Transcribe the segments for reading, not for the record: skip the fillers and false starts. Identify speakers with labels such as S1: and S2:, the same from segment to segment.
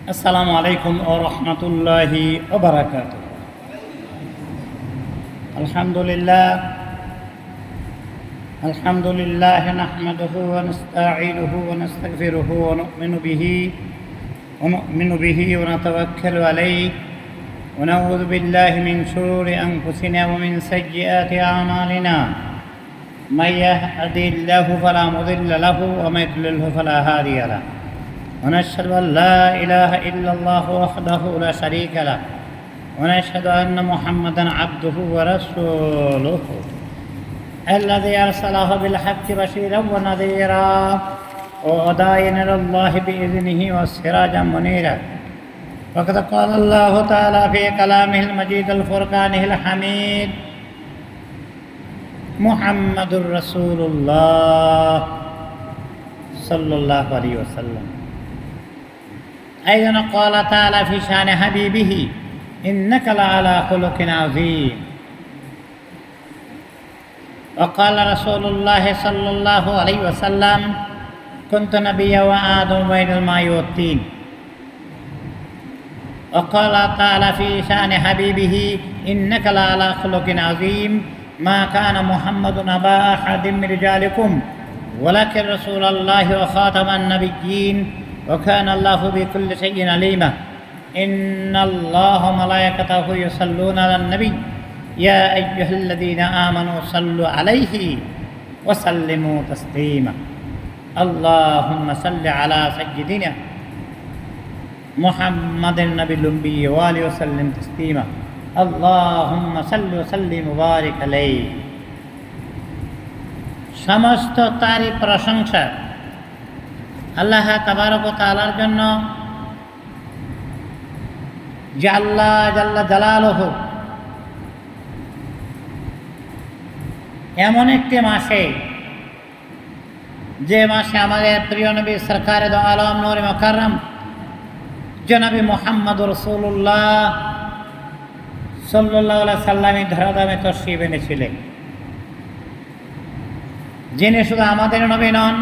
S1: السلام عليكم ورحمة الله وبركاته. الحمد لله نحمده ونستعينه ونستغفره ونؤمن به ونتوكل عليه ونعوذ بالله من شرور أنفسنا ومن سيئات أعمالنا. من يهده الله فلا مضل له ومن يضلل فلا هادي له. ونشهد أن لا إله إلا الله وحده لا شريك له ونشهد أن محمدا عبده ورسوله الذي أرسله بالحق بشيرا ونذيرا وداعيا إلى الله بإذنه وسراجا منيرا. وقد قال الله تعالى في كلامه المجيد الفرقانه الحميد: محمد رسول الله صلى الله عليه وسلم. أيضا قال تعالى في شأن حبيبه: إنك لعلى خلق عظيم. وقال رسول الله صلى الله عليه وسلم: كنت نبيا وآدم بين الماء والطين. وقال تعالى في شأن حبيبه: إنك لعلى خلق عظيم. ما كان محمد أبا أحد من رجالكم ولكن رسول الله وخاتم النبيين وكان الله بكل شيء عليما. إن الله وملائكته يصلون على النبي يا أيها الذين آمنوا صلوا عليه وسلموا تسليما. اللهم صل على سيدنا محمد النبي الأمي وآله وسلم تسليما. اللهم صل وسلم وبارك عليه. সমস্ত তারিফ প্রশংসা আল্লাহ তাবারক ওয়া তাআলার জন্য, যে আল্লাহ জাল্লা জালালুহু এমন একটি মাসে, যে মাসে আমাদের প্রিয় নবী সরকারে দো আলম নূরে মুকাররম জনাবি মুহাম্মদ রাসূলুল্লাহ সাল্লাল্লাহু আলাইহি সাল্লামের ধরাধামে তশরিফ এনেছিলেন, যিনি শুধু আমাদের নবী নন,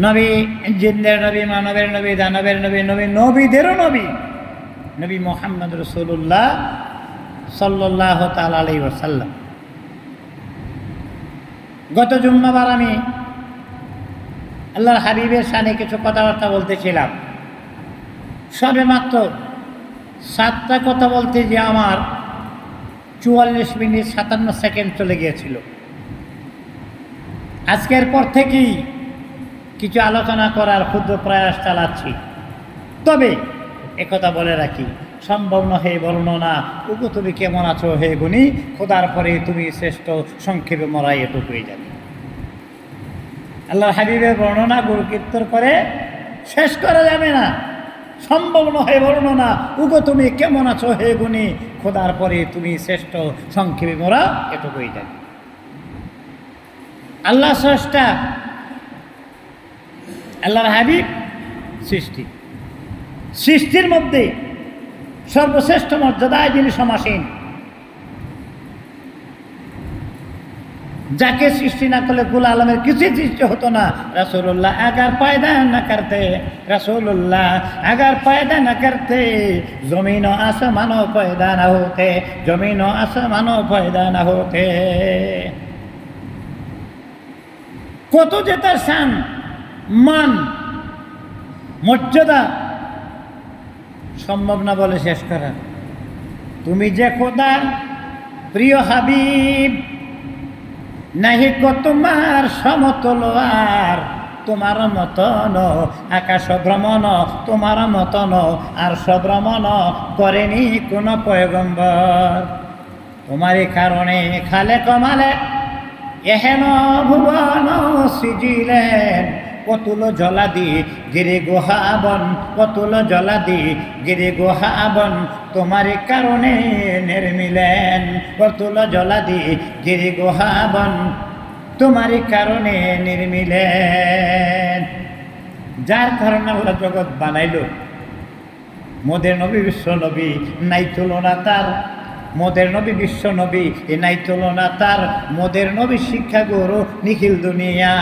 S1: নবী জিন্দের নবী, মানবের নবী, দানবের নবী, নবীদেরও নবী, নবী মুহাম্মদ রাসূলুল্লাহ সাল্লাল্লাহু তাআলা আলাইহি ওয়াসাল্লাম। গত জুম্মাবার আমি আল্লাহর হাবিবের শানে কিছু কথাবার্তা বলতেছিলাম। সবে মাত্র 7টা কথা বলতে যে আমার 44 মিনিট 57 সেকেন্ড চলে গিয়েছিল। আজকের পর থেকেই কিছু আলোচনা করার ক্ষুদ্র প্রয়াস চালাচ্ছি। তবে একথা বলে রাখি, সম্ভব নহে বর্ণনা, ওগো তুমি কেমন আছো হে গুণী, খোদার পরে তুমি শ্রেষ্ঠ, সংক্ষেপে মরাই এটুকুই জানি। আল্লাহর হাবিবের বর্ণনা গুরুকীর্তন করে শেষ করা যাবে না। সম্ভব নহে বর্ণনা, ওগো তুমি কেমন আছো হে গুণী, খোদার পরে তুমি শ্রেষ্ঠ, সংক্ষেপে মরা এটুকুই জানি। আল্লাহ স্রষ্টা, আল্লাহর হাবিব সৃষ্টির মধ্যে সর্বশ্রেষ্ঠ মর্যাদায় যিনি সমাসীন, যাকে সৃষ্টি না করলে কুল আলমের কিছুই সৃষ্টি হতো না। রাসূলুল্লাহ अगर पैदा न करते, রাসূলুল্লাহ अगर पैदा न करते, जमीन और आसमानों पैदा न होते, जमीन और आसमानों पैदा न होते। কত যে তার শান, মান, মর্যাদা সম্ভব না বলে শেষ করা। তুমি যে খোদার প্রিয় হাবিব, নাহি কো তোমার সমতল আর, তোমার মতন আকাশ ভ্রমণ, তোমার মতন আর সভ্রমণ করেনি কোনো পয়গম্বর। তোমারই কারণে খালে কমালে এহেন ভুবন সৃজিলেন, কতুল জলাদি গিরি গুহাবন, কতুল জলাদি গিরি গুহাবন, তোমার কারণে নির্মিলেন, কতুল জলাদি গিরি গুহাবন, তোমার কারণে নির্মিলেন। যার কারণে আল্লাহ জগৎ বানাইল, মোদের নবী বিশ্ব নবী, নাই তুলনা তার। মোদের নবী বিশ্ব নবী, এ নাই তুলনা তার। মোদের নবী শিক্ষা গুরু নিখিল দুনিয়া।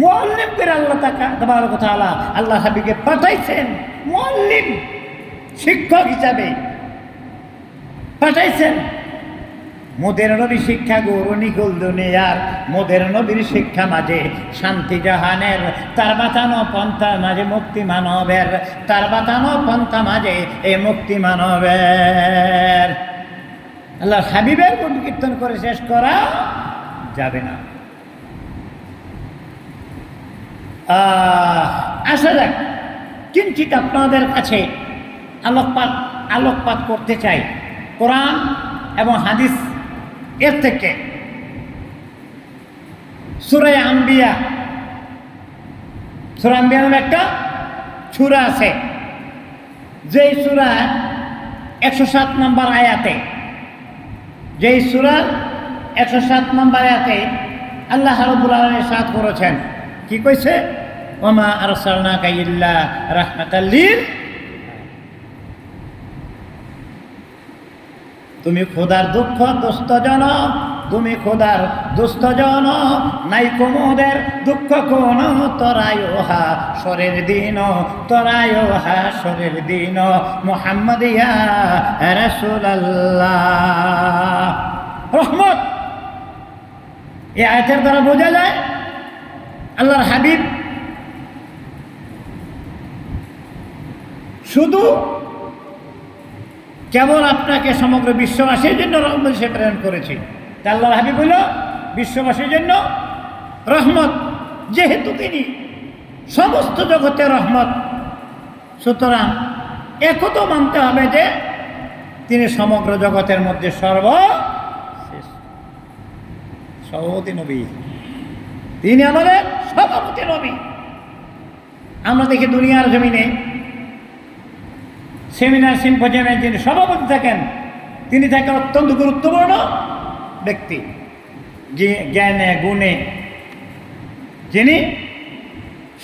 S1: মুআল্লিম করে আল্লাহ তাবারক ওয়া তাআলা আল্লাহ হাবিবকে পাঠাইছেন, মুআল্লিম শিক্ষক হিসাবে পাঠাইছেন। মোদের নবী শিক্ষা গৌর নিকুল দুনিয়ার, মোদের নবীর শিক্ষা মাঝে শান্তি জাহানের, তার বাঁচানো পন্থা মাঝে মুক্তি মানবের, তার বাঁচানো পন্থা মাঝে এ মুক্তি মানবের। আল্লাহ হাবিবের গুণ কীর্তন করে শেষ করা যাবে না। আসা যাক, কিঞ্চিত আপনাদের কাছে আলোকপাত করতে চাই কোরআন এবং হাদিস এর থেকে। সূরা আম্বিয়া, সূরা আম্বিয়া নামে একটা সূরা আছে, যেই সূরা 107 নম্বর আয়াতে, যেই সূরা 107 নম্বর আয়াতে আল্লাহ রাব্বুল আলামিন ইরশাদ করেছেন, কি কইছে? ওমা আরসালনাকা ইল্লা রাহমাতাল লিল, তুমি খোদার দুঃখ দুস্থজন, তুমি খোদার দুস্থজন, নাই কোমদের দুঃখ কোন, তরায়োহা সরের দিন, তরায়োহা সরের দিন, মুহাম্মদ ইয়া রাসূলুল্লাহ। রহমত, এই আয়াতের দ্বারা বোঝা যায় আল্লাহর হাবিব শুধু কেবল আপনাকে সমগ্র বিশ্ববাসীর জন্য রহমত সে প্রেরণ করেছে। আল্লাহর হাবিব হইল বিশ্ববাসীর জন্য রহমত। যেহেতু তিনি সমস্ত জগতের রহমত, সুতরাং একথা মানতে হবে যে তিনি সমগ্র জগতের মধ্যে সভাপতি নবী, তিনি আমাদের সভাপতি নবী। আমরা দেখি দুনিয়ার জমিনে সেমিনার সিম্পোজিয়ামে যিনি সভাপতি থাকেন, তিনি থাকেন অত্যন্ত গুরুত্বপূর্ণ ব্যক্তি, জ্ঞানে গুণে যিনি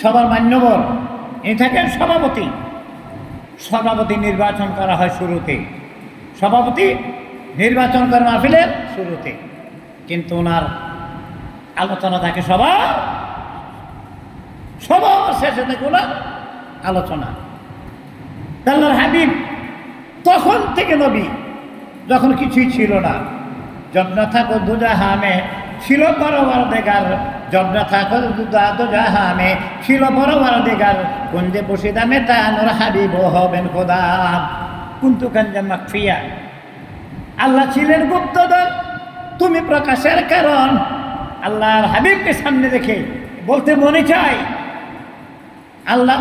S1: সবার মান্যবর, ইনি থাকেন সভাপতি। সভাপতি নির্বাচন করা হয় শুরুতে, সভাপতি নির্বাচন করে মাহফিলের শুরুতে, কিন্তু ওনার আলোচনা থাকে সবার শেষে থাকে ওনার আলোচনা। আল্লাহর হাবিব তখন থেকে নবী, যখন কিছুই ছিল না, জবনা থাকো দুজাহামে ছিল পরওয়ারদিগার, জবনা থাকো দুজাহামে ছিল পরওয়ারদিগার, কুঞ্জে বসিদামে তানুর হাবিব হবেন খোদা, কুন্তু কাঞ্জা মাকফিয়া। আল্লাহ ছিলেন গুপ্তধন, তুমি প্রকাশের কারণ। আল্লাহর হাবিবকে সামনে রেখে বলতে মনে চাই, আল্লাহ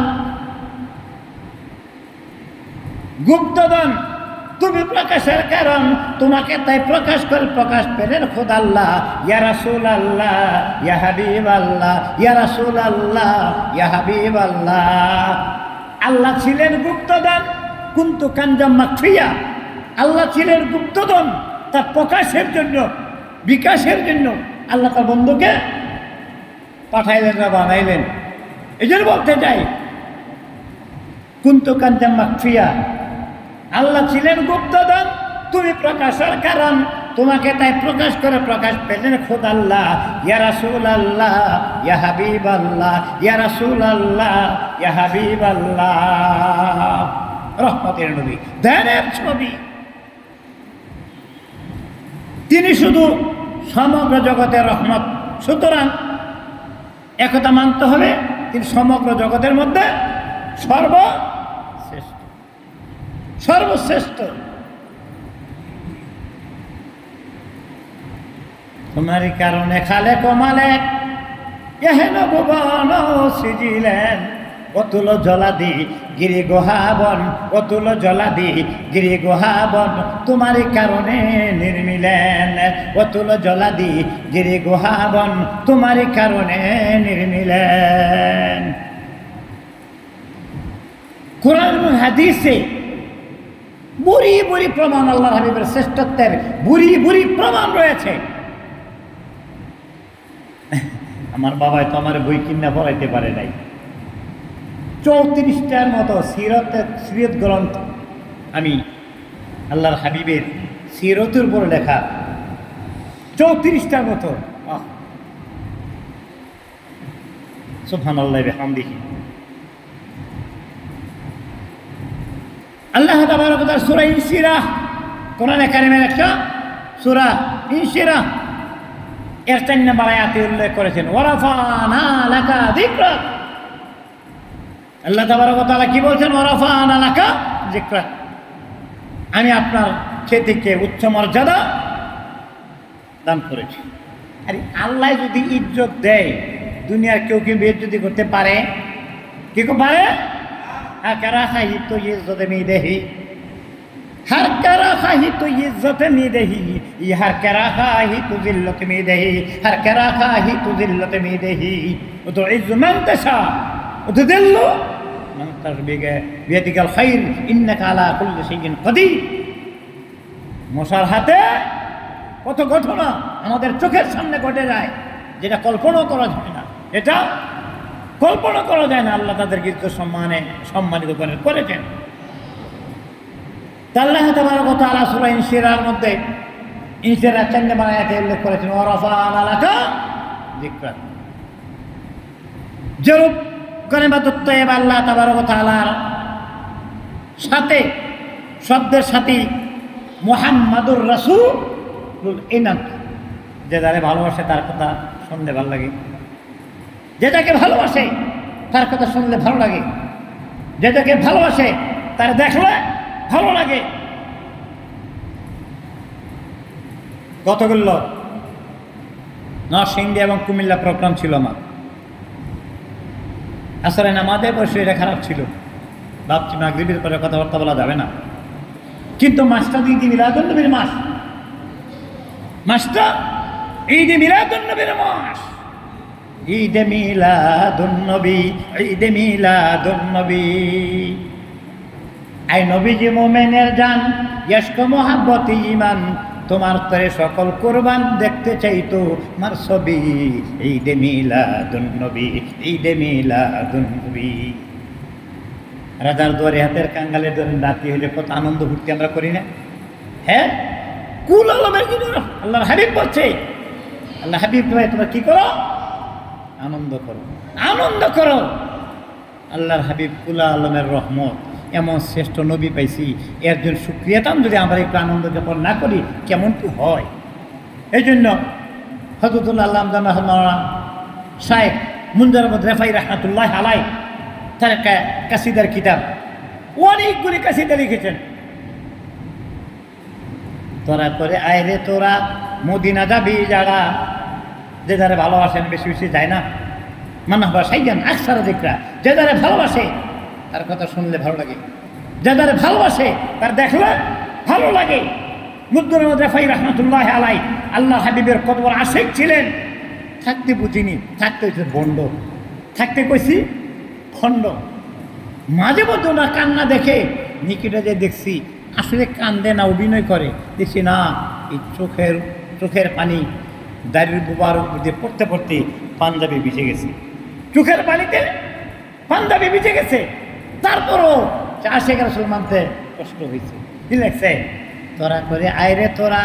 S1: গুপ্তধন, তুমি প্রকাশের কারণ, তোমাকে তাই প্রকাশ করে প্রকাশ পেলেন খোদা আল্লাহ। ইয়া রাসূলুল্লাহ, ইয়া হাবিবাল্লাহ, ইয়া রাসূলুল্লাহ, ইয়া হাবিবাল্লাহ। আল্লাহ ছিলেন গুপ্তধন, কুন্তু কানজাম মাখফিয়া। আল্লাহ ছিলেন গুপ্তধন, তার প্রকাশের জন্য, বিকাশের জন্য আল্লাহ তার বন্ধুকে পাঠাইলেন বা বানাইলেন। এই জন্য বলতে চাই, কুন্তু কানজাম মাখফিয়া, আল্লাহ ছিলেন গুপ্তধন, তুমি প্রকাশের কারণ, তোমাকে তাই প্রকাশ করে প্রকাশ পেলেন খোদা আল্লাহ। ইয়া রাসূলুল্লাহ, ইয়া হাবিবাল্লাহ, ইয়া রাসূলুল্লাহ, ইয়া হাবিবাল্লাহ। রহমতের নবী, ধ্যানের ছবি। তিনি শুধু সমগ্র জগতের রহমত, সুতরাং একথা মানতে হবে তিনি সমগ্র জগতের মধ্যে সর্বশ্রেষ্ঠ। তোমারই কারণে খালে কমালে এহেন ভুবন সিজিলেন, অতুল জলাদি গিরি গোহাবন, অতুল জলাদি গিরি গোহাবন, তোমারই কারণে নির্মিলেন। অতুল জলাদি গিরি গোহাবন, তোমারই কারণে নির্মিলেন। কোরআন এবং হাদিসে বুড়ি বুড়ি প্রমাণ, আল্লাহ হাবিবের শ্রেষ্ঠত্বের বুড়ি বুড়ি প্রমাণ রয়েছে। আমার বাবাই তো আমার বই কিনা পড়াইতে পারে নাই। 34টার মতো সিরত গ্রন্থ আমি আল্লাহর হাবিবের সিরতের উপর লেখা, 34টার মতো। সুবহানাল্লাহি ওয়া বিহামদিহি। আল্লাহ তাবারক ওয়া তাআলা সূরা ইনশিরাহ, কোরআনে কারিমের একটা সূরা ইনশিরাহ, এর 4 নম্বর আয়াতে উল্লেখ করেছেন ওয়া রাফা'না লাকা যিকরাক। আল্লাহ তাবারক ওয়া তাআলা কি বলছেন? ওয়া রাফা'না লাকা যিকরাক, আমি আপনার খ্যাতিকে উচ্চ মর্যাদা দান করেছি। আরে আল্লাহ যদি ইজ্জত দেয়, দুনিয়ার কেউ কি বেইজ্জতি করতে পারে? কি পারে? হাকারা খাহি তো ইজ্জত মিদেহি, হারকারা খাহি তো ইজ্জত মিদেহি, হারকারা খাহি তো জিল্লত মিদেহি, হারকারা খাহি তো জিল্লত মিদেহি। ও তো ইজ্জু মান তাশা ও তো দিল্লু মান তাশবিগা বিয়াদিকাল খাইর ইন্নাকা আলা কুল্লি শাইইন কাদির। মশার হাতে কত ঘটনা আমাদের চোখের সামনে ঘটে যায়, যেটা কল্পনা করা যায় না, এটা কল্পনা করা যায় না। আল্লাহ তাদেরকে ইজ্জত সম্মানিত করেছেন। আল্লাহ তাবারক ওয়া তাআলা সূরা ইনশিরার মধ্যে ইনশিরার 4 নম্বর আয়াতে উল্লেখ করেছেন ওয়া রাফা'না লাকা যিকরাক। যেরূপ কালিমাতুত তাইয়্যিবা আল্লাহ তাবারক ওয়া তাআলার সাথে শব্দের সাথে মুহাম্মাদুর রাসূলুল ইনাত, যে যারে ভালোবাসে তার কথা শুনলে ভালো লাগে, যেটাকে ভালোবাসে তার কথা শুনলে ভালো লাগে, যেটাকে ভালোবাসে তার দেখলে ভালো লাগে। গতকাল নরসিংদী এবং কুমিল্লা প্রোগ্রাম ছিল আমার। আসলে আমাদের শরীরটা খারাপ ছিল, ভাবছি মাগরিবের পরে কথাবার্তা বলা যাবে না, কিন্তু মাসটা ঈদ মিলাদুন্নবীর মাস, মাসটা ঈদ মিলাদুন্নবীর মাস। ঈদ মিলাদুন্নবী, ঈদ মিলাদুন্নবী, আই নবীজি মোমেনের জান, ইশক মোহাব্বত ঈমান, তোমার তরে সকল কুরবান দেখতে চাইতো মার ছবি। ঈদ মিলাদুন্নবী, ঈদ মিলাদুন্নবী। রাজার দুয়ারে হাতের কাঙ্গালের দুয়ারে রাত্রি হলে কত আনন্দ ফুর্তি আমরা করি না? হ্যাঁ, কুল আলমের জন্য আল্লাহর হাবিব বলছে, আল্লাহ হাবিব ভাই তোমরা কি করো? আনন্দ করো, আনন্দ করো। আল্লাহর হাবিব কুল আলমের রহমত, এমন শ্রেষ্ঠ নবী পাইছি, এর জন্য শুকরিয়াতাম যদি আমরা একটু আনন্দ জ্ঞাপন না করি কেমন কি হয়। এই জন্য হযরতুল্লাহ আল্লামা শায়েখ মুনজার আহমদ রেফাই রাহমাতুল্লাহ আলাইহি তার একটা কাসিদার কিতাব, অনেকগুলি কাসিদা লিখেছেন। তোরা করে আয়রে তোরা মদিনা যাবি যারা, যে যারা ভালোবাসেন বেশি বেশি যায় না, মানা হবা সাইয়ান আকসার যিকরা, যে যারা ভালোবাসে তার কথা শুনলে ভালো লাগে, যে যারা ভালোবাসে তার দেখলে ভালো লাগে। মুনজার আহমদ রেফাই রাহমাতুল্লাহ আলাইহি আল্লাহ হাবিবের কত বড় আশিক ছিলেন, থাকতে বুঝিনি, থাকতে হয়েছে বন্ড, থাকতে কইছি খণ্ড। মাঝে মধ্যে ওনার কান্না দেখে নিকিটা যে দেখছি আসলে কান্দে না অভিনয় করে, দেখছি না এই চোখের পানি দাড়ির বুবার মধ্যে পড়তে পড়তে পাঞ্জাবি ভিজে গেছে, চোখের পানিতে পাঞ্জাবি ভিজে গেছে। তারপরও আশিক রাসূল মানতে কষ্ট হয়েছে। কি লাগছে? তোরা করে আয়রে তোরা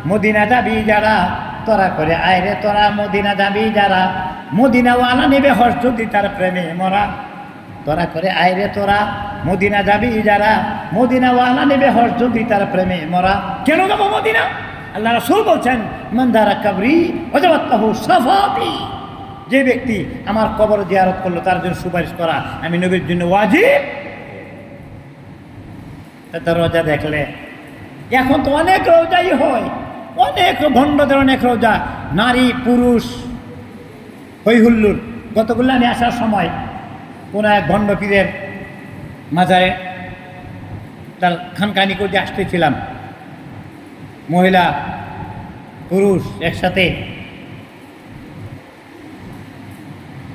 S1: মদিনা যাবি যারা, তোরা করে আয়রে তোরা মদিনা যাবি যারা, মদিনাওয়ালা নেবে হর্ষ যদি তার প্রেমে মরা। তোরা করে আয়রে তোরা মদিনা যাবি যারা, মদিনাওয়ালা নেবে হর্ষ যদি তার প্রেমে মরা। কেন যাবো মদিনা? আল্লাহ রাসূল বলছেন মান যারা কবরি ওয়াজাবাত লাহু শাফাআতি, যে ব্যক্তি আমার কবর জিয়ারত করলো তার জন্য সুপারিশ করা আমি নবীর জন্য ওয়াজিব। তার রোজা দেখলে এখন তো অনেক রোজাই হয়, অনেক ভণ্ডদের অনেক রোজা, নারী পুরুষ হই হুল্লুর। গতগুলো আমি আসার সময় কোন এক ভণ্ড পীরের মাজারে তার খানকানি করে আসতেছিলাম, মহিলা পুরুষ একসাথে,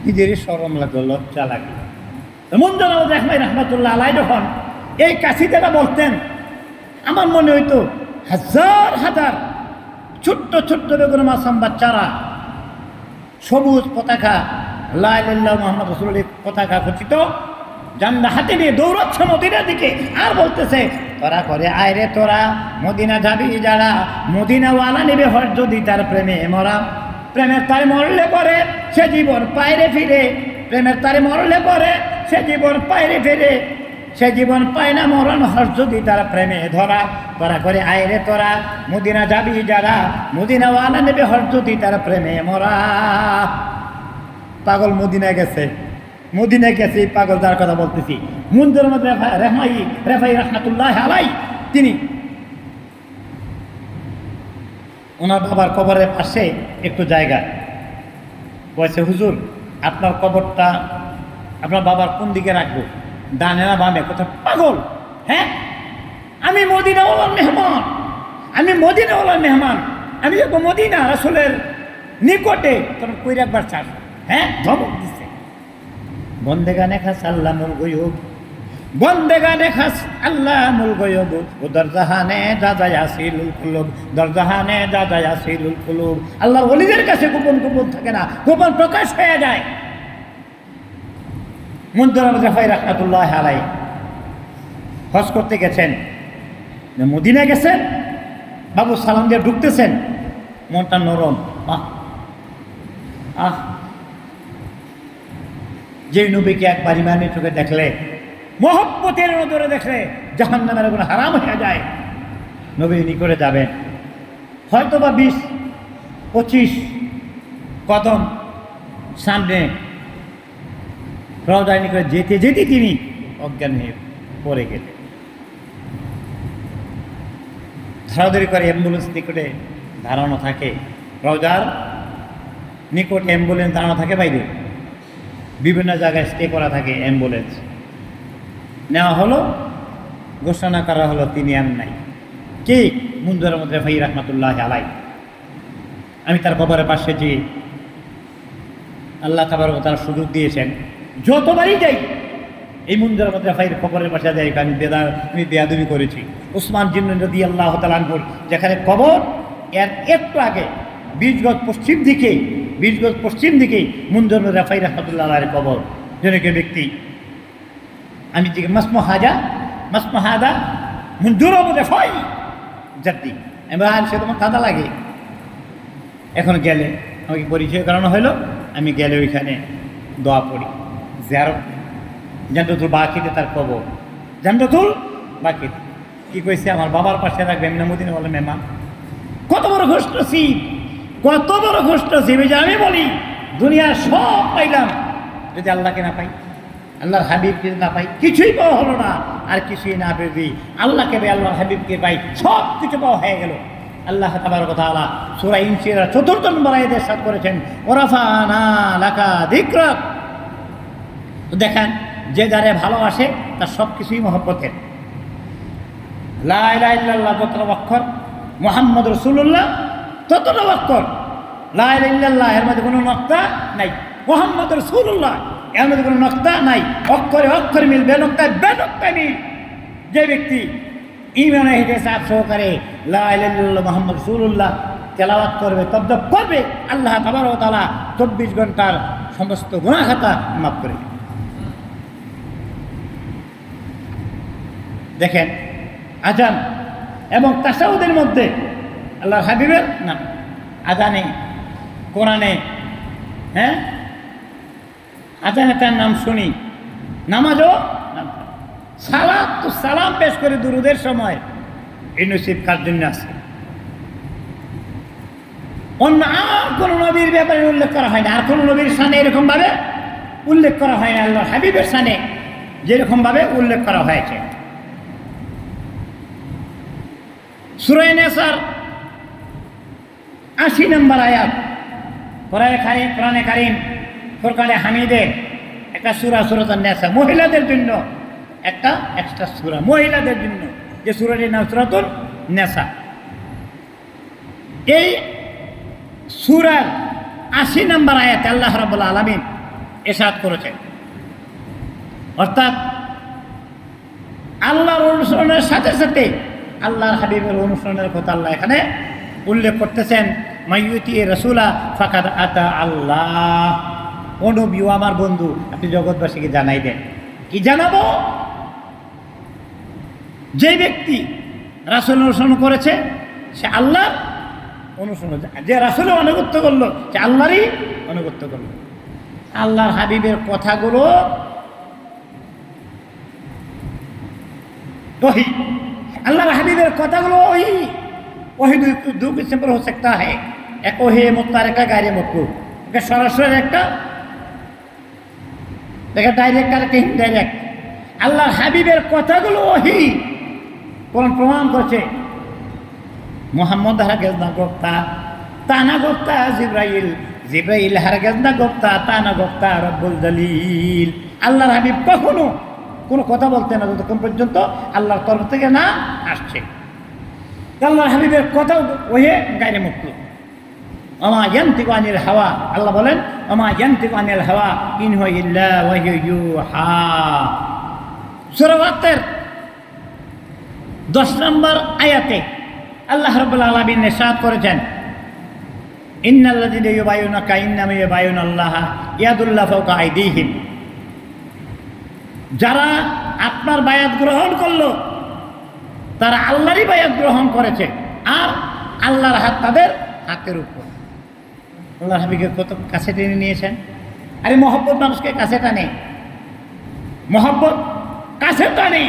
S1: নিজেরই শরম লাগলো, লজ্জা লাগলো। মুনজার আহমদ রেফাই রাহমাতুল্লাহ আলাইহি যখন এই কাসিদাটা বলতেন, আমার মনে হইতো হাজার হাজার ছোট্ট ছোট্ট বেগুন মাসুম বাচ্চারা সবুজ পতাকা লা ইলাহা ইল্লাল্লাহ মুহাম্মদ রাসূলুল্লাহ পতাকা খচিত জান্ডা হাতে নিয়ে দৌড়াচ্ছে মদিনার দিকে, আর বলতেছে তোরা করে আয়রে তোরা মদিনা যাবি যারা, মদিনাওয়ালা নেবে হজ যদি তার প্রেমে মরা। প্রেমের তাই মরলে পরে সে জীবন পায়রে ফিরে, প্রেমের তারে মরলে পরে সে জীবন পায়রে ফেরে, সে জীবন পায় না মরণ হর যদি তারা প্রেমে ধরা ধরা করে আয়রে তোরা মদিনা যাবি যারা মদিনাওয়ালা নেবে হর যদি তারা প্রেমে মরা। পাগল মদিনা গেছে, মদিনা গেছে এই পাগল যার কথা বলতেছি মুনজুর আহমদ রেফাই রহমাতুল্লাহ আলাই, তিনি ওনার বাবার কবরের পাশে একটু জায়গা বলছে, হুজুর আপনার কবরটা আপনার বাবার কোন দিকে রাখবো, ডানে না বামে? কোথাও পাগল, হ্যাঁ আমি মদিনাওয়ালার মেহমান, আমি মদিনাওয়ালার মেহমান, আমি যাবো মদিনা রাসূলের নিকটে, তোর কই রাখবার চাস? হ্যাঁ ধমক দিচ্ছে। বন্দেগানে খাস আল্লাহ মুল গয়ুব, বন্দেগানে খাস আল্লাহ মুল গয়ুব, ও দরজাহানে দাদা ইয়াসিলুল কুলুব, দরজাহানে দাদা ইয়াসিলুল কুলুব। আল্লাহর ওলিদের কাছে গোপন গোপন থাকে না, গোপন প্রকাশ হয়ে যায়। মুনজুর আহমদ রেফাই রহমাতুল্লাহ আলাই হজ করতে গেছেন, মদিনা গেছেন, বাবু সালাম দিয়ে ঢুকতেছেন, মনটা নরম। যে নবীকে একবার ইমানের চোখে দেখলে, মহব্বতের নজরে দেখলে জাহান্নামের আগুন হারাম হয়ে যায়। নবী নিকটে যাবেন, হয়তো বা 20-25 কদম সামনে রওজায় নিকটে যেতে যেতে তিনি অজ্ঞান হয়ে পড়ে গেলেন। ধরাধরি করে অ্যাম্বুলেন্স নিকটে দাঁড়ানো থাকে, রওজার নিকট অ্যাম্বুলেন্স দাঁড়ানো থাকে, বাইরে বিভিন্ন জায়গায় স্টে করা থাকে অ্যাম্বুলেন্স। নেওয়া হলো, ঘোষণা করা হলো তিনি আর নাই। কে? মুনজুর আহমদ রেফাই রহমাতুল্লাহ আলাই। আমি তার কবরের পাশে যে আল্লাহ তাবারক ওয়া তাআলা সুযোগ দিয়েছেন, যতবারই যাই এই মুনজুর আহমদ রেফাইয়ের কবরের পাশে যাই, আমি বেয়াদবি করেছি। উসমান জিন্নী রাদিয়াল্লাহু তাআলা আনহু যেখানে কবর, এর একটু আগে 20 গজ পশ্চিম দিকে, 20 গজ পশ্চিম দিকে মুনজুর আহমদ রেফাই রহমাতুল্লাহ আলাইহির কবর। জনকে ব্যক্তি আমি জিজ্ঞেস মাসমহাদা মুনজুর আহমদ রেফাই জাদ্দি, আমি সে তোমার দাদা লাগে। এখন গেলে আমাকে পরিচয় করানো হলো, আমি গেলে ওইখানে দোয়া পড়ি, জিয়ারত জান্নাতুল বাকিতে তার কবর, জান্নাতুল বাকিতে। কি কইছে? আমার বাবার পাশে রাখবে, আমি না মদিনা বলে মেহমান। কত বড় ঘোষ নসিব, কত বড় ঘোষ নসিব। এই যে আমি বলি দুনিয়া সব পাইলাম, যদি আল্লাহকে না পাই, আল্লাহর হাবিবকে না পাই, কিছুই পাওয়া হলো না। আর কিছুই না পেয়ে আল্লাহকে পাই, আল্লাহর হাবিবকে পাই, সব কিছু পাওয়া হয়ে গেল। আল্লাহ তাবারক ওয়া তাআলা সূরা ইনশিরার 4 নম্বর আয়াতে ইরশাদ করেছেন, ওয়ারাফানা লাকা যিকরাক। তো দেখেন, যে যারে ভালোবাসে তার সব কিছুই মহব্বতের। লা ইলাহা ইল্লাল্লাহ যতটা অক্ষর, মুহাম্মদ রাসূলুল্লাহ ততটা অক্ষর। লা ইলাহা ইল্লাল্লাহ এর মধ্যে কোনো নক্তা নাই, মুহাম্মদ রাসূলুল্লাহ এর মধ্যে কোনো নক্তা নাই। অক্ষরে অক্ষরে মিল, বেনক্তায় বেনক্তায় মিল। যে ব্যক্তি ঈমানে হিসাব সহকারে লা ইলাহা ইল্লাল্লাহ মুহাম্মদ রাসূলুল্লাহ তেলাওয়াত করবে, তদ্দব করবে, আল্লাহ তাবারক ওয়া তাআলা 24 ঘন্টার সমস্ত গুনাহ খাতা মাফ করে দেবেন। দেখেন, আজান এবং তাশাহুদের মধ্যে আল্লাহর হাবিবের নাম, আজানে কোরআনে, হ্যাঁ আজানে তার নাম শুনি, নামাজও নাম, সালাত তো সালাম পেশ করে দুরুদের সময় এই নসিব কার জন্য আছে। অন্য আর কোন নবীর ব্যাপারে উল্লেখ করা হয় না, আর কোন নবীর শানে এরকম ভাবে উল্লেখ করা হয় না। আল্লাহর হাবিবের শানে যেরকম ভাবে উল্লেখ করা হয়েছে। সূরা নিসার 80 নম্বর আয়াত, কোরআনে কারীম ফুরকানে হামিদের একটা সূরা, সূরাতুন নিসা, মহিলাদের জন্য একটা এক্সট্রা সূরা, মহিলাদের জন্য, যে সূরাটির নাম সূরাতুন নিসা। এই সূরার 80 নম্বর আয়াতে আল্লাহ রাব্বুল আলামিন ইরশাদ করেছেন, অর্থাৎ আল্লাহর অনুসরণের সাথে সাথে আল্লাহর হাবিবের অনুসরণের কথা আল্লাহ এখানে উল্লেখ করতেছেন। মাইয়ুতি রাসূলা ফাকাদ আতা আল্লাহ। ও নবী, ও আমার বন্ধু, আপনি জগৎবাসীকে জানাই দেন। কি জানাবো? যে ব্যক্তি রাসূল অনুসরণ করেছে সে আল্লাহর অনুসরণ, যে রাসূলের আনুগত্য করলো সে আল্লাহরই আনুগত্য করলো। আল্লাহর হাবিবের কথাগুলো वही अल्लाह हबीब कथागुलो वही वही दो किस्म पर हो सकता है एक वही मुतारका गायरे मकरूह एक सरासर एक डायरेक्ट আর একটা ইনডাইরেক্ট আল্লাহর হাবিবের কথাগুলো वही কোরআন প্রমাণ করছে মুহাম্মদ হারগেজ না গোপ্তা তা না গোপ্তা জিব্রাইল হারগেজ না গোপ্তা তা না গোপ্তা রব্বুল জলিল আল্লাহর হাবিব কখনো কোনো কথা বলতে না যতক্ষণ পর্যন্ত আল্লাহর তরফ থেকে না আসছে আল্লাহর হাবিবের কথা ওহে গায়রে মুক্ত ওমা ইয়ান্তিকু আনিল হাওয়া আল্লাহ বলেন ওমা ইয়ান্তিকু আনিল হাওয়া ইন হুয়া ইল্লা ওয়াহয়ু ইউহা সূরা ফাতির 10 নম্বর আয়াতে আল্লাহ রাব্বুল আলামিন ইরশাদ করেছেন ইন্নাল্লাযীনা ইউবাইয়ুনাকা ইন্নামা ইউবাইয়ুনাল্লাহা ইয়াদুল্লাহি ফাওকা আইদিহিম যারা আপনার বায়াত গ্রহণ করলো তারা আল্লাহরই বায়াত গ্রহণ করেছে আর আল্লাহর হাত তাদের হাতের উপর আল্লাহর হাবিবকে কত কাছে টেনে নিয়েছেন আরে মহব্বত মানুষকে কাছে টানে মহব্বত কাছে টানে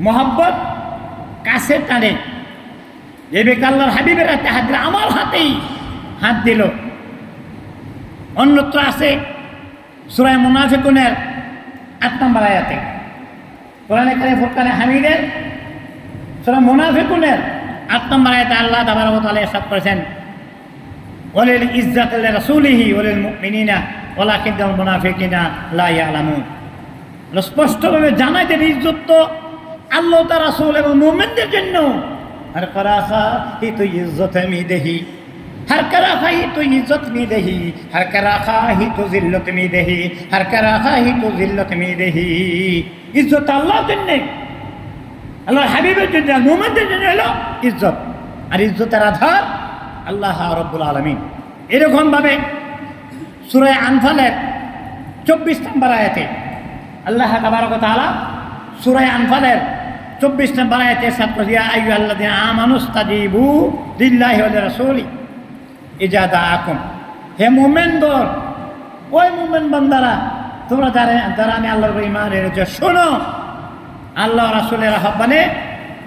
S1: মহব্বত কাছে টানে যে ব্যক্তি আল্লাহর হাবিবের হাতে হাত দিল আমার হাতেই হাত দিল অন্যত্র আছে সূরা মুনাফিকুনের 8 নম্বর আয়াতে কোরআনে কারিম ফুরকানে হামিদের সূরা মুনাফিকুনের 8 নম্বর আয়াতে আল্লাহ তাবারক ওয়া তাআলা ইরশাদ করেছেন ওয়ালিল ইজ্জাতু লিরাসূলিহি ওয়ালিল মুমিনিনা ওয়ালাকিন্নাল মুনাফিকিনা লা ইয়ালামুন স্পষ্টভাবে জানাই দেন ইজ্জত তো আল্লাহ তার রাসূল এবং মুমিনদের জন্য আর করাসা হি তো ইজ্জত মিদেহি हर करा खाही तो इज्जत में दही हर करा खाही तो जिल्लत में दही हर करा खाही तो जिल्लत में दही इज्जत अल्लाह जन्ने अल्लाह हबीबेर जन्ने मुमिनদের জন্য হলো ইজ্জত আর ইজ্জতের আধার আল্লাহ রাব্বুল আলামিন এরকম ভাবে সূরা আনফালের 24 নম্বর আয়াতে আল্লাহ তাবারক ওয়া তাআলা সূরা আনফালের 24 নম্বর আয়াতে ইরশাদ করেছেন ইয়া আইয়ুহাল্লাযীনা আমানুস্তাজিবু লিল্লাহি ওয়া লিরাসূলি ইজাদা আকুম হে মুমিনগণ ওই মুমিন বান্দারা তোমরা যারা আমি আল্লাহর উপর ঈমান এনেছো শোনো আল্লাহ রাসূলের আহ্বানে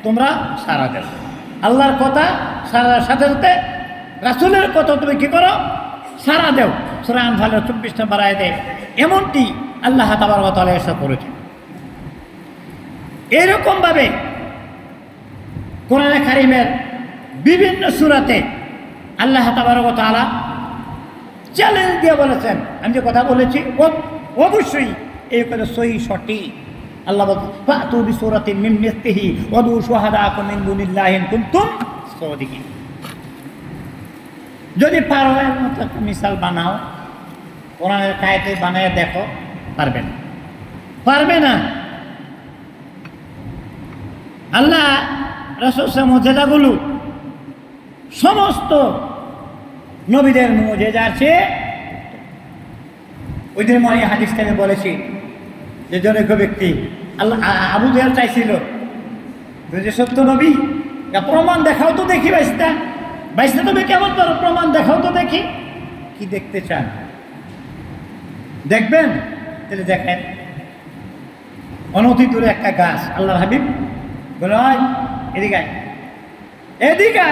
S1: তোমরা সাড়া দাও আল্লাহর কথা সাড়ার সাথে সাথে রাসূলের কথা তুমি কি করো সাড়া দাও সূরা আনফালের 24 নম্বর আয়াতে এমনটি আল্লাহ তাবারক ওয়া তাআলা ইরশাদ করেছেন এরকম ভাবে কোরআনে কারীমের বিভিন্ন সূরাতে আল্লাহ তাবারক ওয়া তাআলা চ্যালেঞ্জ দিয়ে বলেছেন আমি যে কথা বলেছি অবশ্যই এই কথা সহি সঠিক আল্লাহ বলেন ফাতু বিসূরাতিন মিন মিসলিহি ওয়াদু শুহাদাকুম মিন দুনিল্লাহি ইন কুনতুম সাদিকিন যদি পারো এর মতো একটা মিসাল বানাও কোরআনের আয়াতে বানায় দেখো পারবে না আল্লাহ রাসূলের মুজিজাগুলো সমস্ত নবীদের মুজিজার চেয়ে ওই দিন মনে হাদিসটা আমি বলেছি যে জনৈক ব্যক্তি আল্লাহ আবু জেহেল চাইছিল যে সত্য নবী প্রমাণ দেখাও তো দেখি বাইশটা তুমি কেমন করো প্রমাণ দেখাও তো দেখি কি দেখতে চান দেখবেন তাহলে দেখেন অনতি দূরে একটা গাছ আল্লাহর হাবিব বলে এদিকে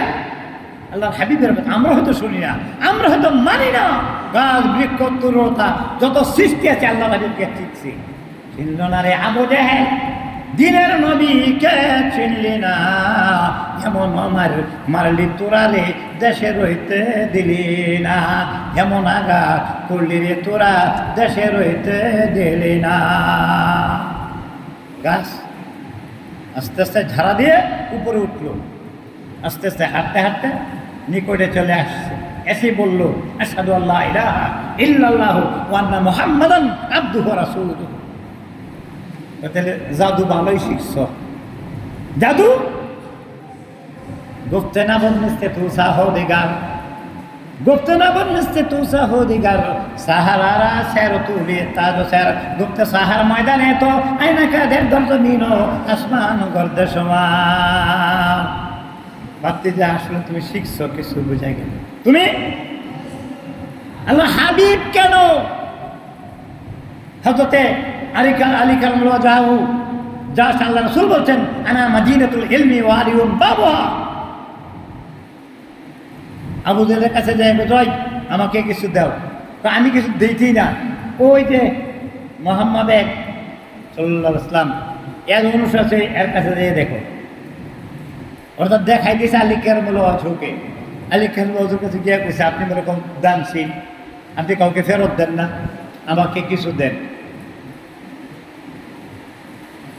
S1: আল্লাহর হাবিবের কথা আমরা হয়তো শুনি না আমরা হয়তো মানি না গাছ বৃক্ষ তরুলতা যত সৃষ্টি আছে আল্লাহর হাবিবকে চিনছি চিনল না রে আবু জেহেল দিনের নবীকে চিনলি না এমন আমার মারলি তোরা রে দেশে রইতে দিলি না এমন আঘাত করলি রে তোরা দেশে রইতে দিলি না গাছ আস্তে আস্তে ঝাড়া দিয়ে উপরে উঠলো আস্তে আস্তে হাঁটতে হাঁটতে নিকটে চলে আসছে এসে বলল আশহাদু আল্লা ইলাহা ইল্লাল্লাহু ওয়া আন্না মুহাম্মাদান আবদুহু ওয়া রাসূলুহু তাহলে জাদু ভালোই শিখছ জাদু গুফতে না বলতে তু সাহো দিগার গুফতে না বলতে তু সাহো দিগার সাহারারা সের তুলি তাজ সের গুফতে সাহার ময়দানে তো আইনা কাদের দরজমিনো আসমান গর্দে সমান ভাবতে যে আসলে তুমি শিখছো কিছু বুঝাই গেল তুমি আল্লাহ হাবিব কেন হযরতে আলী কারামাল্লাহু ওয়াজহাহু যা আল্লাহ রাসূল বলছেন আনা মাদিনাতুল ইলমি ওয়া আলিউন বাবুহা। আবু জেহেলের কাছে যাই বলে আমাকে কিছু দাও, তো আমি কিছু দিইছি না। ওই যে মুহাম্মদ সাল্লাল্লাহু আলাইহি ওয়াসাল্লাম এর অনুসারে এর কাছে যেয়ে দেখো, অর্থাৎ দেখাই দিয়েছে আলী কারামাল্লাহু ওয়াজহাকে। আলী কারামাল্লাহু ওয়াজহার কাছে গিয়ে কইছে আপনি এরকম দানশীল, আপনি কাউকে ফেরত দেন না, আমাকে কিছু দেন।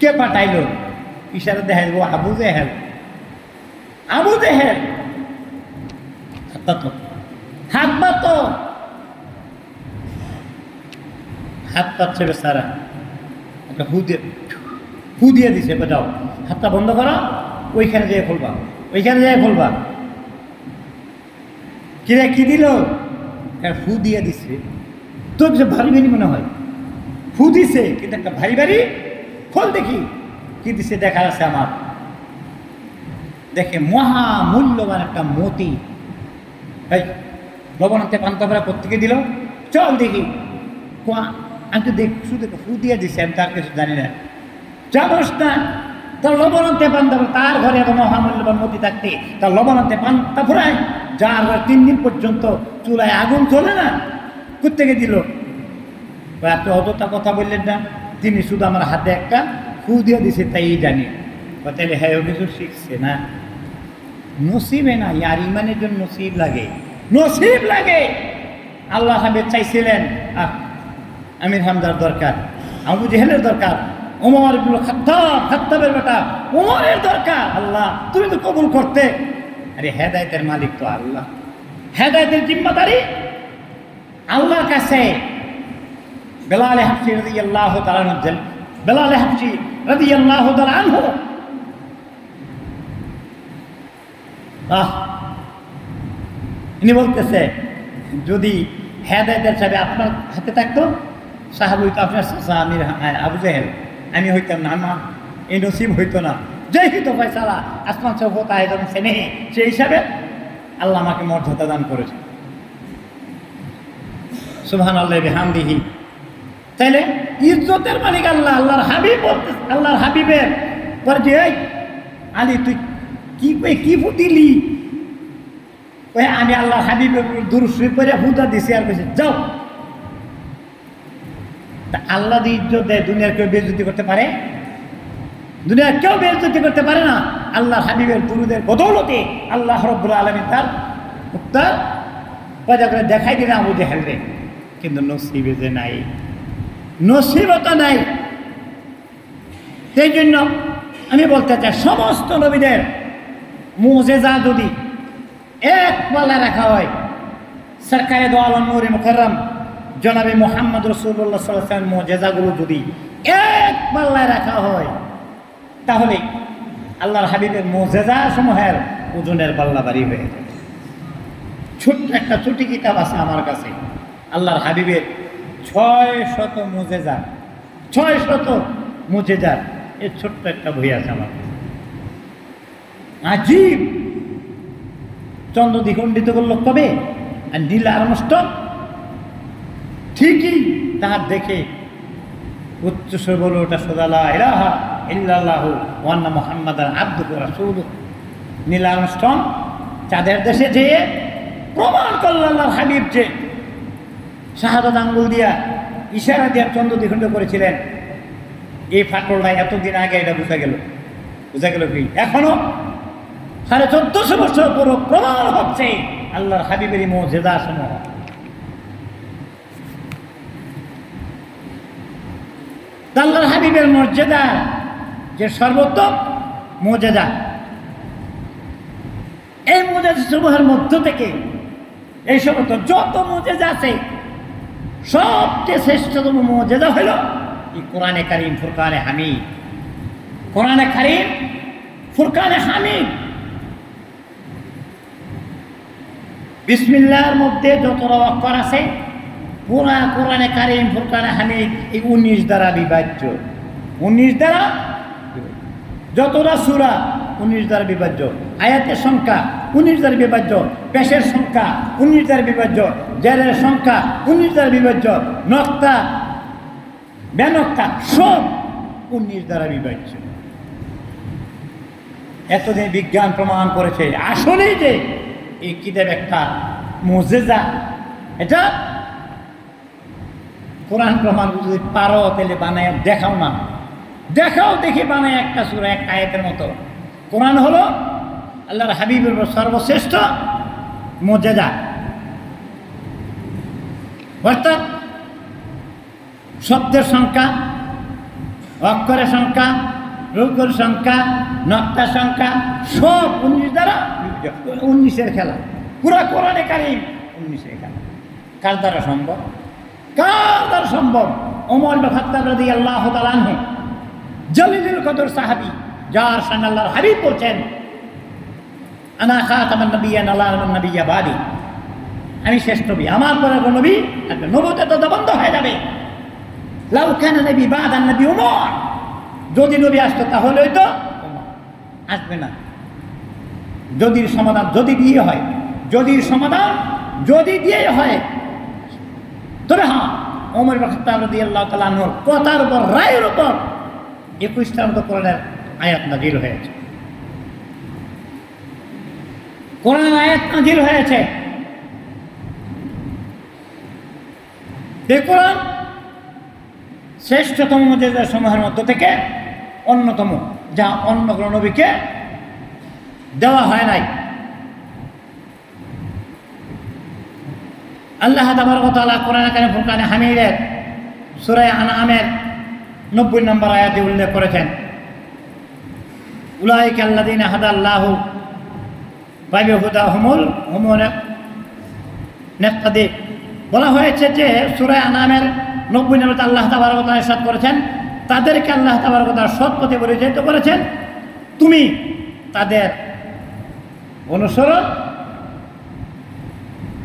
S1: কে পাঠাইল? ইশারা দেখাই দেবো আবু জেহেল। আবু জেহেল হাত পাতো, হাত পাচ্ছে বেচারা, একটা ফু দিয়ে দিছে, যাও হাতটা বন্ধ করো, ওইখানে যেয়ে খুলবা, ওইখানে যেয়ে খুলবা। কিরে কি দিল? ফু দিয়ে দিছে। তো ভারী ভারী মনে হয়, ফু দিছে কিন্তু একটা ভারী ভারী। খোল দেখি কি দিছে, দেখা আছে আমার, দেখে মহামূল্যবান একটা মতি। এই লবণাতে পান্তাভরা প্রত্যেকে দিল, চল দেখি। আমি তো দেখছু, দেখো ফু দিয়ে দিছে, আমি তার কিছু জানি না। যাবস না, তার লবণান্তে পান্তাভরা, তার ঘরে এত মহামূল্যবান মতি থাকতে তার লবণান্তে পান্তা ফুরায়, যার 3 দিন পর্যন্ত চুলায় আগুন চলে না, প্রত্যেকে দিল। আপনি অযথা কথা বললেন না, তিনি শুধু আমার হাতে একটা ফু দিয়ে দিছে তাই জানি। তাহলে হ্যাঁ কিছু শিখছে না, নসিবে না। আর ইমানের জন্য নসিব লাগে, নসিব লাগে। আল্লাহ হাবিব চাইছিলেন আমির হামজার দরকার, আবু জেহেলের দরকার, ওমর ইবনে খাত্তাবের বেটা ওমরের দরকার। আল্লাহ তুমি তো কবুল করতে। আরে হেদায়েতের মালিক তো আল্লাহ, হেদায়েতের জিম্মাদারি আল্লাহর কাছে। বেলাল হাবশী রাদিয়াল্লাহু তাআলা আনহু, বেলাল হাবশী রাদিয়াল্লাহু তাআলা আনহু, ইনি বলতেছে যদি হেদায়েতের চাবি আপনার হাতে থাকতো, সাহাবী তো আপনার আমির আবু জেহেল, আমি হইতাম না, আমার এই নসিব হইতো না। যেই হইতো ফয়সালা আসমান সে হোতা হয় যখন সেনে, সেই হিসাবে আল্লাহ আমাকে মর্যাদা দান করেছে। সুবহানাল্লাহি বিহামদিহি। তাইলে ইজ্জতের মালিক আল্লাহ, আল্লাহর হাবিব বলতে, আল্লাহর হাবিবের পর যে আলী তুই কি ফুটিলি? ওই আমি আল্লাহর হাবিবের দুরূদ শরীফ পড়ে হুদা দিছি আর কইছি যাও। তা আল্লাহ যে ইজ্জত দেয়, দুনিয়ার কেউ বেইজ্জতি করতে পারে? দুনিয়ার কেউ বেইজ্জতি করতে পারে না। আল্লাহর হাবিবের দুরূদের বদৌলতে আল্লাহ রাব্বুল আলামিন তার উত্তর পয়দা করে দেখাই দিলেন আবু জেহেলরে। কিন্তু নসিবে যে নাই, নসিবত নাই। সেই জন্য আমি বলতে চাই সমস্ত নবীদের মুজেজা যদি এক পাল্লায় রাখা হয়, সরকারে দো আলম নূরে মুকাররম জনাবে মুহাম্মদ রাসূলুল্লাহ সাল্লাল্লাহু আলাইহি ওয়াসাল্লাম মুজেজাগুলো যদি এক পাল্লায় রাখা হয়, তাহলে আল্লাহর হাবিবের মুজেজা সমূহের ওজনের পাল্লা বাড়ি হয়ে যায়। ছোট্ট একটা ছোটি কিতাব আছে আমার কাছে, আল্লাহর হাবিবের 600 মুজেজা, 600 মুজেজা, এই ছোট্ট একটা বই আছে আমার। আজীব। চন্দ্র দ্বিখণ্ডিত করল কবে? আর নীল আর্মস্ট্রং ঠিকই তাহার দেখে উচ্চস্বর বলে ওটা সোজা লা ইলাহা ইল্লাল্লাহু ওয়া আন্না মুহাম্মাদান আবদুহু ওয়া রাসূলুহু। নীল আর্মস্ট্রং চাঁদের দেশে যেয়ে প্রমাণ করল আল্লাহর হাবিব যে শাহাদাত আঙ্গুল দিয়া ইশারা দিয়া চন্দ্র দ্বিখণ্ড করেছিলেন। এই ফাটলটা এতদিন আগে এটা বোঝা গেল কি? এখনো 1450 বছর পুরো প্রমাণ হচ্ছে আল্লাহর হাবিবের মুজেজা সমূহ। আল্লাহর হাবিবের মর্যাদা যে সর্বোত্তম মুজেজা, এই মুজেজা সমূহের মধ্য থেকে এই সমস্ত যত মুজেজা আছে সবচেয়ে শ্রেষ্ঠতম মুজেজা হল এই কোরআনে কারীম, ফুরকানে হামিদ। কোরআনে কারীম, ফুরকানে হামিদ। বিসমিল্লাহর মধ্যে যতটা অক্ষর আছে পুরা কোরআনে কারীম, ফুরকানে হামিদ এই 19 দ্বারা বিভাজ্য। 19 দ্বারা যতটা সূরা 19 দ্বারা বিভাজ্য, আয়াতের সংখ্যা 19 দ্বারা বিভাজ্য, পেশের সংখ্যা 19 দ্বারা বিভাজ্য, জেরের সংখ্যা 19 দ্বারা বিভাজ্য, নক্তা ব্যানক্তা সব 19 দ্বারা বিভাজ্য। এতদিন বিজ্ঞান প্রমাণ করেছে আসলেই যে এই কিতাব একটা মুজিজা। এটা কোরআন প্রমাণ যদি পারো তাহলে বানায় দেখাও না, দেখাও, দেখে বানায় একটা সূরা একটা আয়াতের মতো। কোরআন হলো আল্লাহর হাবিবের সর্বশ্রেষ্ঠ মুজিজা, অর্থাৎ শব্দের সংখ্যা, অক্ষরের সংখ্যা, রূপের সংখ্যা, নকটার সংখ্যা সব 19 দ্বারা 19-এর খেলা। পুরা কোরআনে কারীম 19-এর খেলা। কার দ্বারা সম্ভব? কার দ্বারা সম্ভব? ওমর ইবনে খাত্তাব রাদিয়াল্লাহু তাআলা আনহু, জলিলুল কদর সাহাবী, যার শান আল্লাহর হাবিব বলছেন আনা খাতামান নবিয়্যিন লা নবিয়্যা বাদি, আমি শেষ নবী, আমার পরে কোনো নবী থাকবে, নবুয়ত তো বন্ধ হয়ে যাবে। লাউ কানা নবী বাদান নবী ওমর, যদি নবী আসতো তাহলে হয়তো আসবে না। যদির সমাধান যদি দিয়ে হয়, যদির সমাধান যদি দিয়ে হয়, তবে হ্যাঁ ওমর ইবনে খাত্তাব রাদিয়াল্লাহু তাআলা আনহুর কথার উপর, রায়ের উপর 21টার মতো কোরআনের আয়াত নাযিল হয়েছে। কোরআন আয়াত নাযিল হয়েছে। এই কোরআন শ্রেষ্ঠতম মুজিজা সমূহের মধ্য থেকে অন্যতম, যা অন্য কোনো নবীকে দেওয়া হয় নাই। আল্লাহ তাবারক ওয়া তাআলা কোরআনে কারীম ফুরকানে হামিদের সূরা আনআমের 90 নম্বর আয়াতে উল্লেখ করেছেন, উলাইকা আল্লাযীনা হাদাল্লাহু ফাবিহুদাহুমুল মুহতাদী। বলা হয়েছে যে সূরা আনআমের 90 নম্বরে আল্লাহ তাবারক ওয়া তাআলা ইরশাদ করেছেন, তাদেরকে আল্লাহ তাবারক ওয়া তাআলা সৎ পথে পরিচালিত করেছেন, তুমি তাদের অনুসরণ।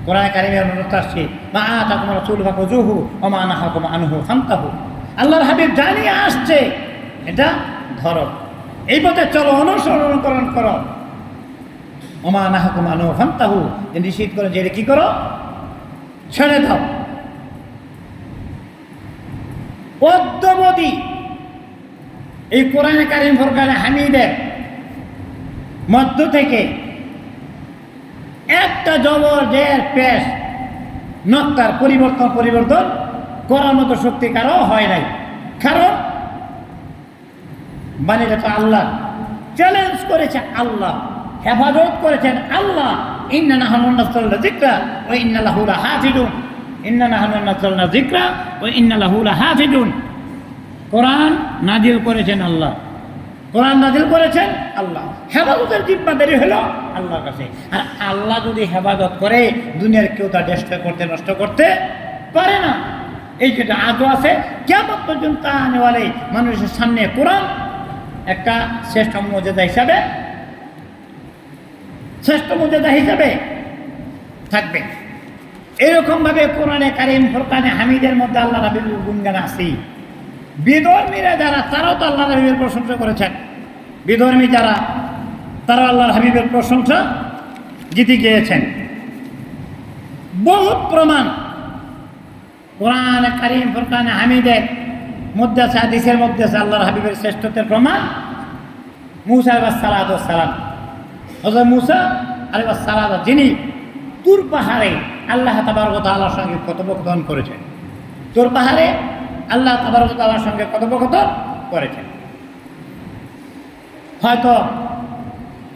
S1: কোরআনে কারীমের অনুরোধ আসছে, মা আতাকুম রাসূলু ফাখুযুহু ওয়া মা নাহাকুম আনহু ফান্তাহু। আল্লাহর হাবিব জানিয়ে আসছে, এটা ধরো, এই পথে চলো, অনুসরণ করো। ওয়া মা নাহাকুম আনহু ফান্তাহু, নিষেধ করে যে কি করো, ছেড়ে দাও। অদ্যবধি এই কোরআনে কারীম ফুরকানে হামিদের মধ্য থেকে একটা জবর জের পেশ নক্তার পরিবর্তন করার মতো শক্তি কারো হয় নাই। কারণ মানে এটা আল্লাহ চ্যালেঞ্জ করেছে, আল্লাহ হেফাজত করেছেন আল্লাহ। ইন্না নাহনু নাযালনা যিকরা ওয়া ইন্না লাহু লাহাফিজুন, ইন্না নাহনু নাযালনা যিকরা ওয়া ইন্না লাহু লাহাফিজুন। কোরআন নাজিল করেছেন আল্লাহ, কোরআন নাজিল করেছেন আল্লাহ, হেফাজতের জিম্মাদারি হলো আল্লাহর কাছে। আর আল্লাহ যদি হেফাজত করে, দুনিয়ার কেউ তা নষ্ট করতে পারে না। এই যেটা আজও আছে, কিয়ামত পর্যন্ত আনেওয়ালে মানুষের সামনে কোরআন একটা শ্রেষ্ঠ মুজিজা হিসাবে থাকবে। এরকমভাবে কোরআনে কারীম ফুরকানে হামিদের মধ্যে আল্লাহ রাব্বির গুণগান আছে। বিধর্মীরা যারা, তারাও তো আল্লাহ হাবিবের প্রশংসা করেছেন। বিধর্মী যারা, তারা আল্লাহর হাবিবের প্রশংসা গীতি গেয়েছেন। বহুত প্রমাণ কোরআনে কারীম ফুরকানে হামিদের মধ্যে আছে, হাদিসের মধ্যে আছে আল্লাহর হাবিবের শ্রেষ্ঠত্বের প্রমাণ। মূসা আলাইহিস সালাতু ওয়াস সালাম, হযরত মূসা আলাইহিস সালাম, যিনি তুর পাহাড়ে আল্লাহ তাবারক ওয়া তাআলার সঙ্গে কথোপকথন করেছেন, তুর পাহাড়ে আল্লাহ তাবারক ওয়া তাআলার সঙ্গে কথোপকথন করেছেন। হয়তো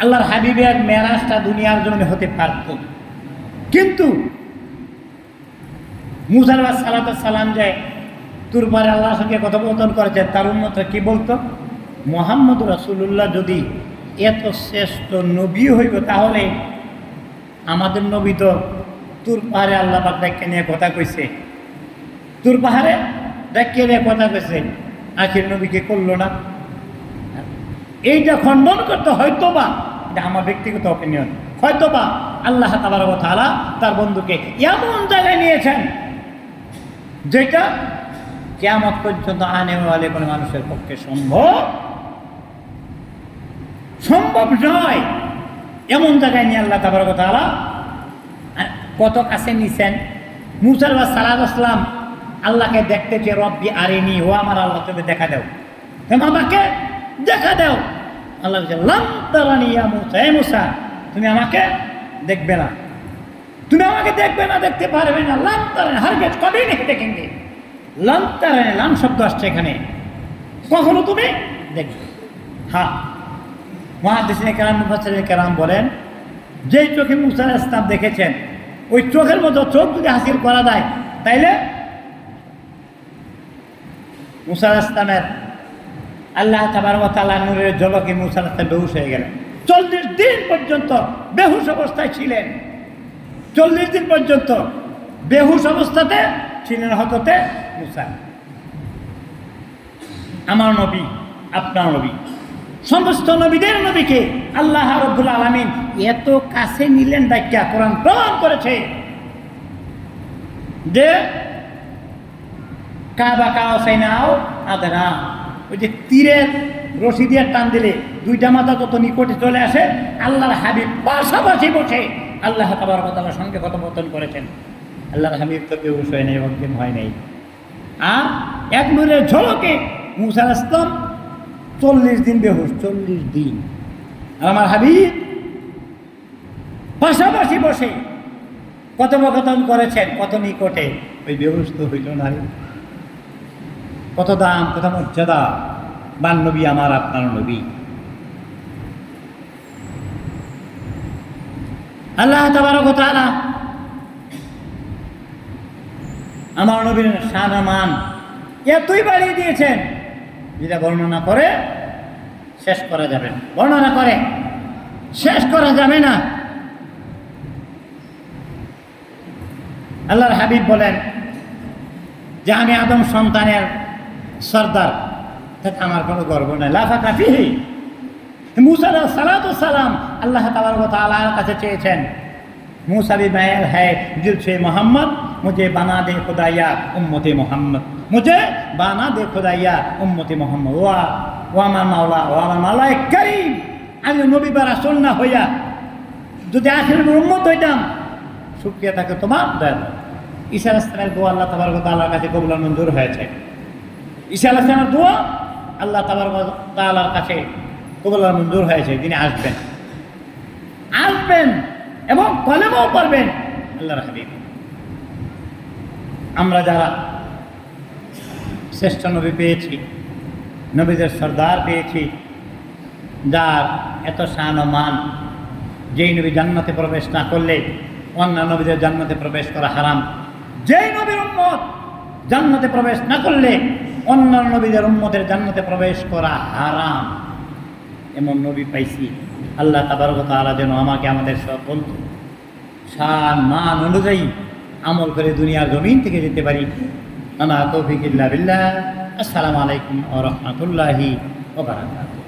S1: আল্লাহর হাবিবের মেরাজটা দুনিয়ার জমিনে হতে পারত, কিন্তু মূসা আলাইহিস সালাতু ওয়াস সালাম যে তুর পাহাড়ে আল্লাহর সঙ্গে কথোপকথন করেছেন, তার উম্মতরা কি বলতো, মুহাম্মদুর রাসূলুল্লাহ যদি এত শ্রেষ্ঠ নবী হইব, তাহলে আমাদের নবী তো তুর পাহাড়ে আল্লাহ পাক ডাক্কে নিয়ে কথা কইছে, তুর পাহাড়ে ডাক্কে নিয়ে কথা কইছে, আখির নবীকে করলো না। এইটা খণ্ডন করতে হয়তোবা, এটা আমার ব্যক্তিগত অপিনিয়ন, হয়তোবা আল্লাহ তাবারক ওয়া তাআলা তার বন্ধুকে এমন জায়গায় নিয়েছেন যেটা কিয়ামত পর্যন্ত আনেওয়ালে কোনো মানুষের পক্ষে সম্ভব নয়। এমন জায়গায় নিয়ে আল্লাহ তাবারক ওয়া তাআলা কত কাছে নিছেন। মূসা আলাইহিস সালাম আল্লাহকে দেখতে চেয়ে রব্বি আরিনি, ও আমার আল্লাহ তুমি দেখা দাও, তুমি আমাকে দেখা দাও। আল্লাহ বলছে লাম তারানি ইয়া মূসা, হে মূসা তুমি আমাকে দেখবে না, তুমি আমাকে দেখবে না, দেখতে পারবে না। লাম তারানি হারগিজ কবে नहीं देखेंगे। লাম তারানি, লাম শব্দ আসছে এখানে, কখনো তুমি দেখবে। হ্যাঁ, মুহাদ্দিসিনে কেরাম মুফাসসিরিনে কেরাম বলেন যেই চোখে মূসা আলাইহিস সালাম দেখেছেন ওই চোখের মতো চোখ যদি হাসিল করা যায় তাইলে মূসা আলাইহিস সালামের আল্লাহ তাবারক ওয়া তাআলা নূরের ঝলকে মূসা আলাইহিস সালাম বেহুশ হয়ে গেলেন। 40 দিন পর্যন্ত বেহুশ অবস্থায় ছিলেন, 40 দিন পর্যন্ত বেহুশ অবস্থাতে ছিলেন হযরতে মূসা। আমার নবী, আপনার নবী, সমস্ত নবীদের নবীকে আল্লাহ রাব্বুল আলামিন এত কাছে নিলেন ডাক্কা কোরআন প্রমাণ করেছে যে কাবা কাউসাইনাও আদরা, ওই যে তীরের রশি দিয়ে টান দিলে দুইটা মাথা যত নিকটে চলে আসে আল্লাহর হাবিব পাশাপাশি বসে আল্লাহ তাবারক ওয়া তাআলার সঙ্গে কথোপকথন করেছেন। আল্লাহর হাবিব তো বেহুশ হয় নাই, অজ্ঞান হয় নাই। আর এক নূরের ঝলকে মূসা আলাইহিস সালাম 40 দিন বেহুশ, 40 দিন। আর আমার হাবিব পাশাপাশি বসে কথোপকথন করেছেন, কত নিকটে, ওই বেহুশ তো হইল না। কত দাম, কত মর্যাদা বান নবী আমার আপনার নবী। আল্লাহ তাবারক ওয়া তাআলা আমার নবীর শান মান এতই বাড়িয়ে দিয়েছেন যেটা বর্ণনা করে শেষ করা যাবে না, বর্ণনা করে শেষ করা যাবে না। আল্লাহর হাবিব বলেন যে আমি আদম সন্তানের সর্দার, তাতে আমার কোনো গর্ব নাই। লা ফাখরা ফিহি। মূসা আলাইহিস সালাতু ওয়াস সালাম আল্লাহ তাবারক ওয়া তাআলার কাছে চেয়েছেন, मूसा भी मैल है दिल से मोहम्मद, मुझे बना दे खुदाया उम्मते मोहम्मद, मुझे बना दे खुदाया उम्मते मोहम्मद। ও আমার মাওলা, ও আমার মাওলায়ে কারীম, আমি নবী বা রাসূল না হইয়া যদি আখিরের উম্মত হইতাম, শুকরিয়া থাকে তোমার দয়া। ঈসা আলাইহিস সালামের দোয়া আল্লাহ তাবারক ওয়া তাআলার কাছে কবুল মঞ্জুর হয়েছে। ঈসা আলাইহিস সালামের দোয়া আল্লাহ তাবারক ওয়া তাআলার কাছে কবুল মঞ্জুর হয়েছে। তিনি আসবেন, আসবেন এবং কলেমাও পড়বেন আল্লাহর হাবিব। আমরা যারা শ্রেষ্ঠ নবী পেয়েছি, নবীদের সর্দার পেয়েছি, যার এত শান ও মান, যেই নবী জান্নাতে প্রবেশ না করলে অন্য নবীদের জান্নাতে প্রবেশ করা হারাম, যেই নবীর উম্মত জান্নাতে প্রবেশ না করলে অন্য নবীদের উম্মতের জান্নাতে প্রবেশ করা হারাম, এমন নবী পাইছি। আল্লাহ তাবারক ওয়া তাআলা যেন আমাকে আমাদের সব বন্ধু শান মান অনুযায়ী আমল করে দুনিয়ার জমিন থেকে যেতে পারি। আমা তৌফিক ইল্লা বিল্লাহ। আসসালামু আলাইকুম ওয়া রাহমাতুল্লাহি ওয়া বারাকাতুহু।